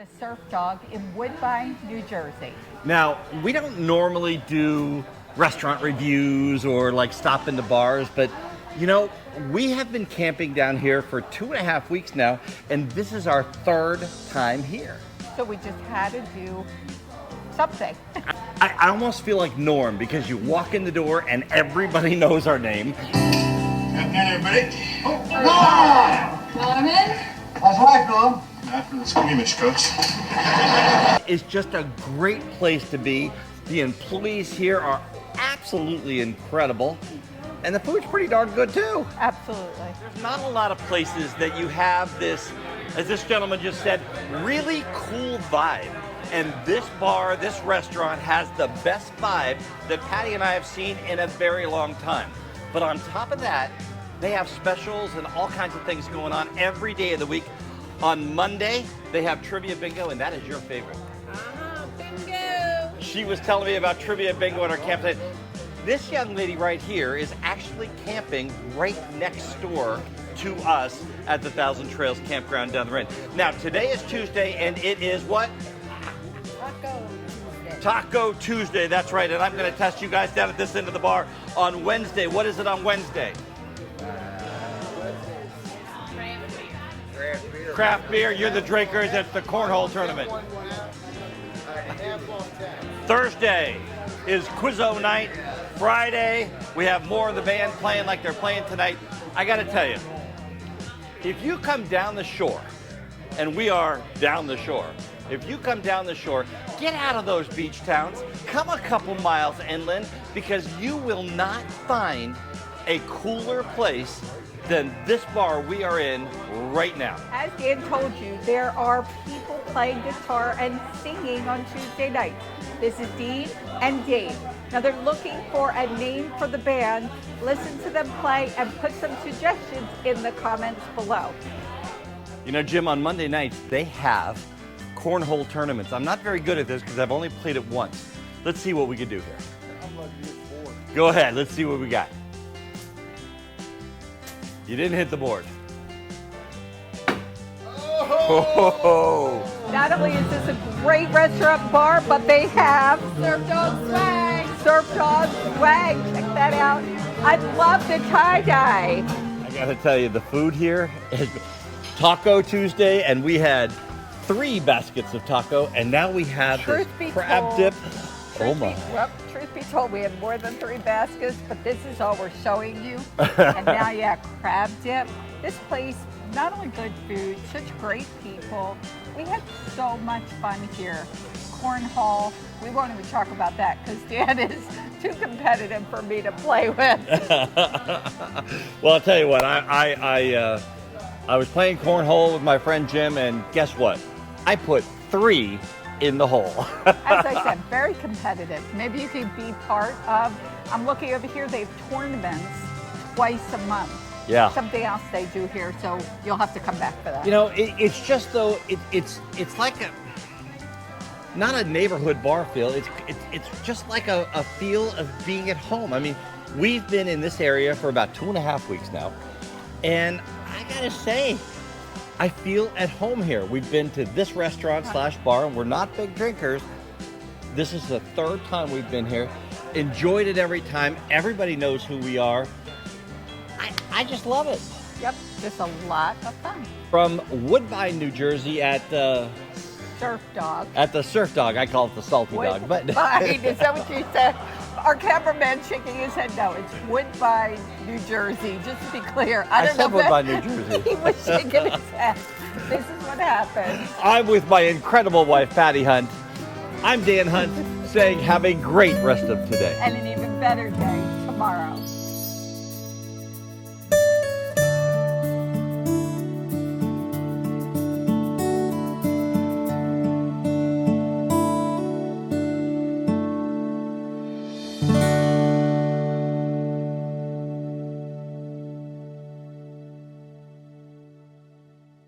the Surf Dog in Woodbine, New Jersey. Now, we don't normally do restaurant reviews or like stop into bars, but you know, we have been camping down here for 2.5 weeks now, and this is our 3rd time here. So we just had to do something. I almost feel like Norm because you walk in the door and everybody knows our name. Good night, everybody. Donovan? How's life, Norm? After the squeamish, Coach. It's just a great place to be. The employees here are absolutely incredible. And the food's pretty darn good too. Absolutely. There's not a lot of places that you have this, as this gentleman just said, really cool vibe. And this bar, this restaurant has the best vibe that Patti and I have seen in a very long time. But on top of that, they have specials and all kinds of things going on every day of the week. On Monday, they have Trivia Bingo, and that is your favorite. Bingo! She was telling me about Trivia Bingo at our campsite. This young lady right here is actually camping right next door to us at the Thousand Trails Campground down the road. Now, today is Tuesday, and it is what? Taco Tuesday. Taco Tuesday, that's right. And I'm going to test you guys down at this end of the bar on Wednesday. What is it on Wednesday? Craft beer. You're the drinkers. It's the cornhole tournament. Thursday is Quizzo night. Friday, we have more of the band playing like they're playing tonight. I got to tell you, if you come down the shore, and we are down the shore, if you come down the shore, get out of those beach towns, come a couple miles inland, because you will not find a cooler place than this bar we are in right now. As Dan told you, there are people playing guitar and singing on Tuesday night. This is Dean and Dave. Now they're looking for a name for the band. Listen to them play and put some suggestions in the comments below. You know, Jim, on Monday nights, they have cornhole tournaments. I'm not very good at this because I've only played it once. Let's see what we can do here. Go ahead, let's see what we got. You didn't hit the board. Oh! Not only is this a great restaurant bar, but they have Surf Dog swag. Surf Dog swag. Check that out. I love the tie-dye. I gotta tell you, the food here is Taco Tuesday, and we had 3 baskets of taco, and now we have Truth this be crab told- dip. Oh my. Well, truth be told, we had more than 3 baskets, but this is all we're showing you. And now, yeah, crab dip. This place, not only good food, such great people. We had so much fun here. Cornhole, we won't even talk about that because Dan is too competitive for me to play with. Well, I'll tell you what, I was playing cornhole with my friend Jim, and guess what? I put 3 in the hole. As I said, very competitive. Maybe you could be part of, I'm looking over here, they have tournaments twice a month. Yeah. Something else they do here, so you'll have to come back for that. You know, it's just though, it's like a, not a neighborhood bar feel, it's just like a feel of being at home. I mean, we've been in this area for about 2.5 weeks now, and I gotta say, I feel at home here. We've been to this restaurant / bar, and we're not big drinkers. This is the 3rd time we've been here. Enjoyed it every time. Everybody knows who we are. I just love it. Yep, just a lot of fun. From Woodbine, New Jersey at the Surf Dog. Surf Dog. I call it the Salty Dog. But Woodbine, is that what you said? Our cameraman shaking his head. No, it's Woodbine, New Jersey. Just to be clear, I don't said know. if Woodbine, New Jersey. He was shaking his head. This is what happened. I'm with my incredible wife, Patti Hunt. I'm Dan Hunt, saying have a great rest of today. And an even better day tomorrow.